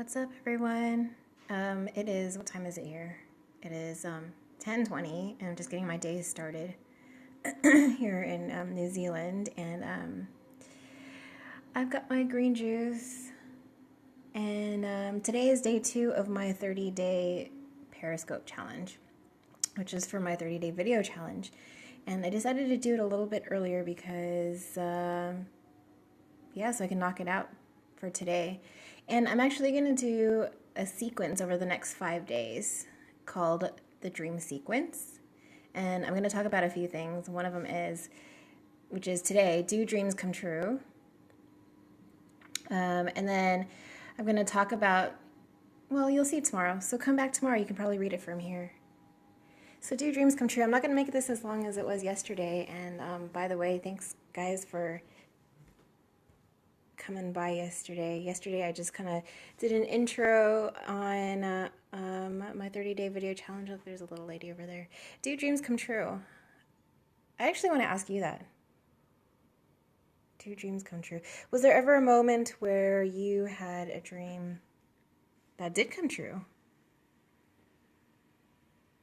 What's up, everyone? What time is it here? It is 10:20, and I'm just getting my day started here in New Zealand, and I've got my green juice, and today is day 2 of my 30-day Periscope challenge, which is for my 30-day video challenge, and I decided to do it a little bit earlier because, so I can knock it out for today. And I'm actually going to do a sequence over the next 5 days called the dream sequence. And I'm going to talk about a few things. One of them which is today, do dreams come true? And then I'm going to talk about, well, you'll see tomorrow. So come back tomorrow. You can probably read it from here. So do dreams come true? I'm not going to make this as long as it was yesterday. And by the way, thanks guys for coming by yesterday. Yesterday I just kind of did an intro on my 30-day video challenge. Look, there's a little lady over there. Do dreams come true? I actually want to ask you that. Do dreams come true? Was there ever a moment where you had a dream that did come true?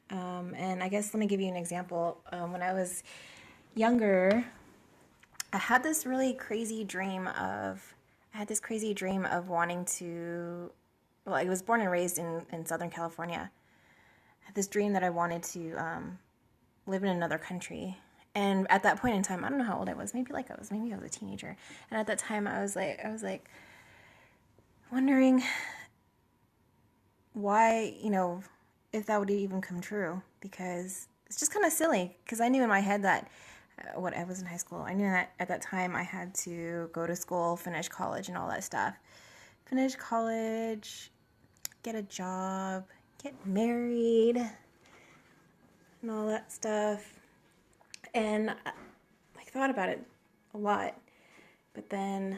And I guess let me give you an example. When I was younger, I had this really crazy dream of wanting to, well, I was born and raised in Southern California. I had this dream that I wanted to live in another country. And at that point in time, I don't know how old I was. Maybe I was a teenager. And at that time, I was like wondering why, if that would even come true, because it's just kind of silly. Because I knew in my head that I was in high school. I knew that at that time I had to go to school, finish college, and all that stuff. Finish college, get a job, get married, and all that stuff. And I thought about it a lot, but then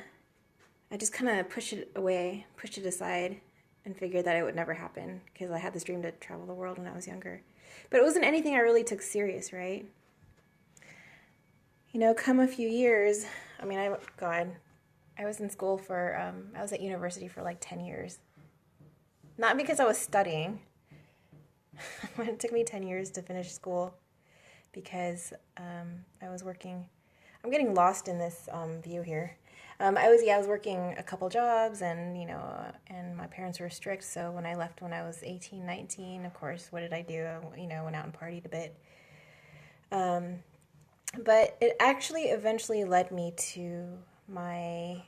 I just kind of pushed it aside, and figured that it would never happen because I had this dream to travel the world when I was younger. But it wasn't anything I really took serious, right? Come a few years, I was in school I was at university for like 10 years. Not because I was studying. It took me 10 years to finish school because I was working. I'm getting lost in this view here. I was working a couple jobs, and and my parents were strict, so when I left when I was 18, 19, of course, what did I do? I went out and partied a bit. But it actually eventually led me to my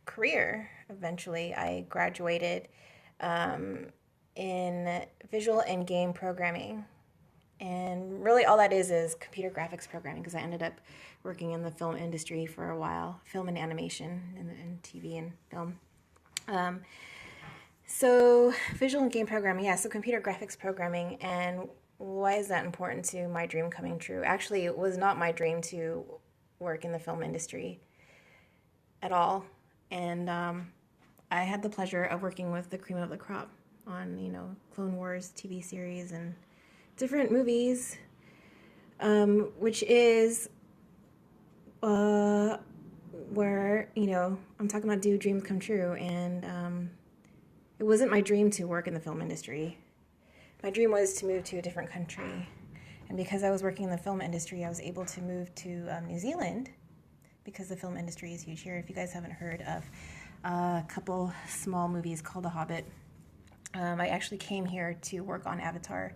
career. Eventually, I graduated in visual and game programming. And really all that is computer graphics programming, because I ended up working in the film industry for a while, film and animation and TV and film. So visual and game programming, so computer graphics programming. And why is that important to my dream coming true? Actually, it was not my dream to work in the film industry at all. And I had the pleasure of working with the cream of the crop on, Clone Wars TV series and different movies, which is where, I'm talking about do dreams come true. And it wasn't my dream to work in the film industry. My dream was to move to a different country. And because I was working in the film industry, I was able to move to New Zealand, because the film industry is huge here. If you guys haven't heard of a couple small movies called The Hobbit, I actually came here to work on Avatar.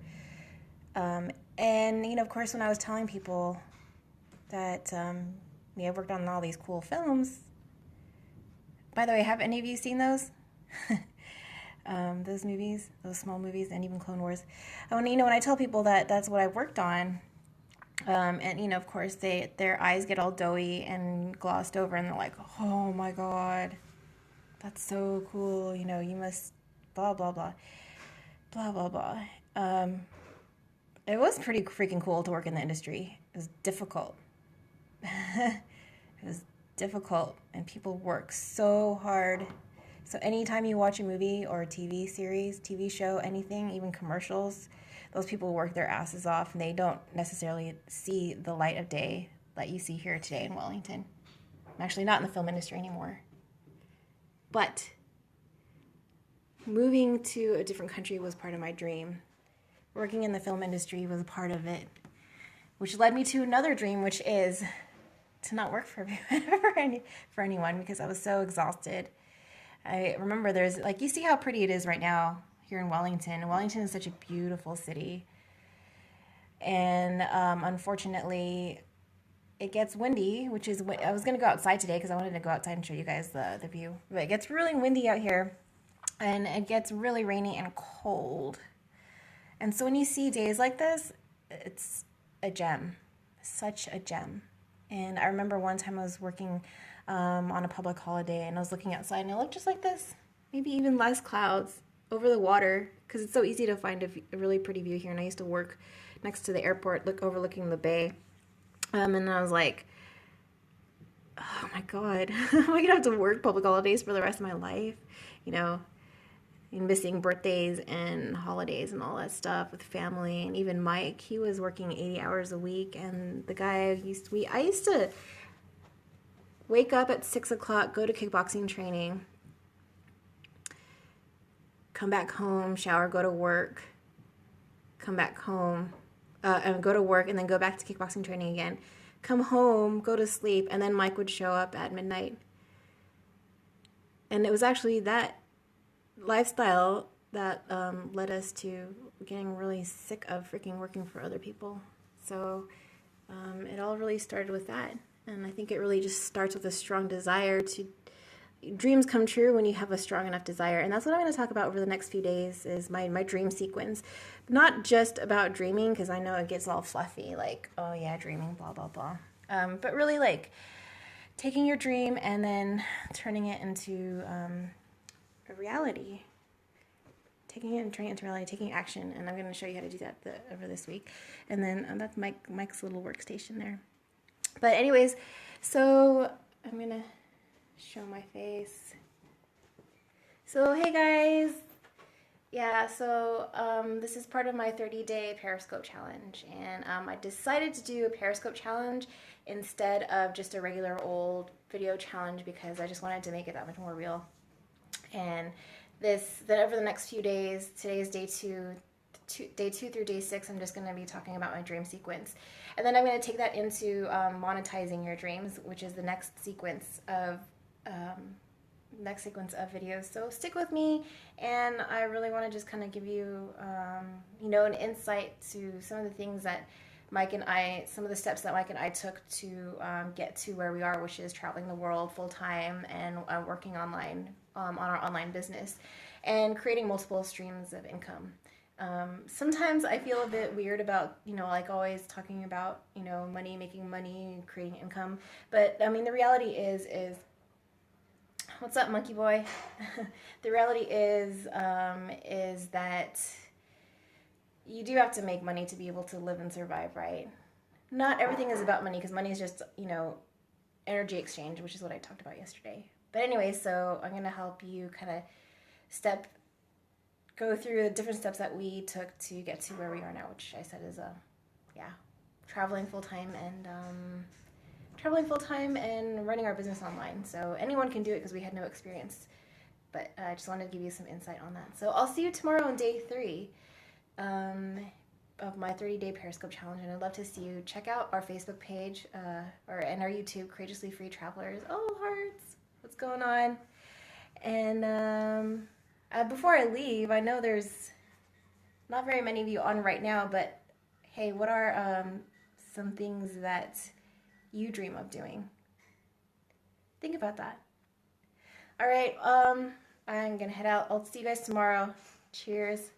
And, of course, when I was telling people that I worked on all these cool films, by the way, have any of you seen those? Those movies, those small movies, and even Clone Wars. When I tell people that that's what I worked on, and of course their eyes get all doughy and glossed over, and they're like, "Oh my God, that's so cool! You must blah blah blah, blah blah blah." It was pretty freaking cool to work in the industry. It was difficult. It was difficult, and people work so hard. So anytime you watch a movie or a TV series, TV show, anything, even commercials, those people work their asses off, and they don't necessarily see the light of day that you see here today in Wellington. I'm actually not in the film industry anymore. But moving to a different country was part of my dream. Working in the film industry was a part of it, which led me to another dream, which is to not work for anyone because I was so exhausted. I remember there's, like, you see how pretty it is right now here in Wellington. Wellington is such a beautiful city. And unfortunately, it gets windy, which is, I was going to go outside today because I wanted to go outside and show you guys the view. But it gets really windy out here, and it gets really rainy and cold. And so when you see days like this, it's a gem, such a gem. And I remember one time I was working on a public holiday, and I was looking outside, and it looked just like this, maybe even less clouds over the water, because it's so easy to find a really pretty view here. And I used to work next to the airport, overlooking the bay. And I was like, oh my God, am I gonna have to work public holidays for the rest of my life? You know, and missing birthdays and holidays and all that stuff with family. And even Mike, he was working 80 hours a week. And the guy I used to wake up at 6 o'clock, go to kickboxing training, come back home, shower, go to work, come back home, and go to work, and then go back to kickboxing training again, come home, go to sleep, and then Mike would show up at midnight. And it was actually that lifestyle that led us to getting really sick of freaking working for other people. So it all really started with that. And I think it really just starts with a strong desire to... Dreams come true when you have a strong enough desire. And that's what I'm going to talk about over the next few days, is my dream sequence. Not just about dreaming, because I know it gets all fluffy, like, oh yeah, dreaming, blah, blah, blah. But really, like, taking your dream and then turning it into a reality. Taking it and turning it into reality, taking action. And I'm going to show you how to do that over this week. And then that's Mike's little workstation there. But anyways, so I'm going to show my face. So hey guys, yeah, so this is part of my 30-day Periscope challenge, and I decided to do a Periscope challenge instead of just a regular old video challenge because I just wanted to make it that much more real. And then over the next few days, today is day two through day 6, I'm just going to be talking about my dream sequence. And then I'm going to take that into monetizing your dreams, which is the next sequence of videos. So stick with me, and I really want to just kind of give you, an insight to some of the things that some of the steps that Mike and I took to get to where we are, which is traveling the world full time and working online on our online business and creating multiple streams of income. Sometimes I feel a bit weird about, like always talking about, money, making money, creating income. But I mean, the reality is what's up, monkey boy? The reality is that you do have to make money to be able to live and survive, right? Not everything is about money, because money is just, energy exchange, which is what I talked about yesterday. But anyway, so I'm going to help you kind of go through the different steps that we took to get to where we are now, which I said is, traveling full-time and running our business online. So anyone can do it because we had no experience. But I just wanted to give you some insight on that. So I'll see you tomorrow on day 3 of my 30-day Periscope challenge, and I'd love to see you. Check out our Facebook page and our YouTube, Courageously Free Travelers. Oh, hearts! What's going on? And before I leave, I know there's not very many of you on right now, but hey, what are some things that you dream of doing? Think about that. All right, I'm gonna head out. I'll see you guys tomorrow. Cheers.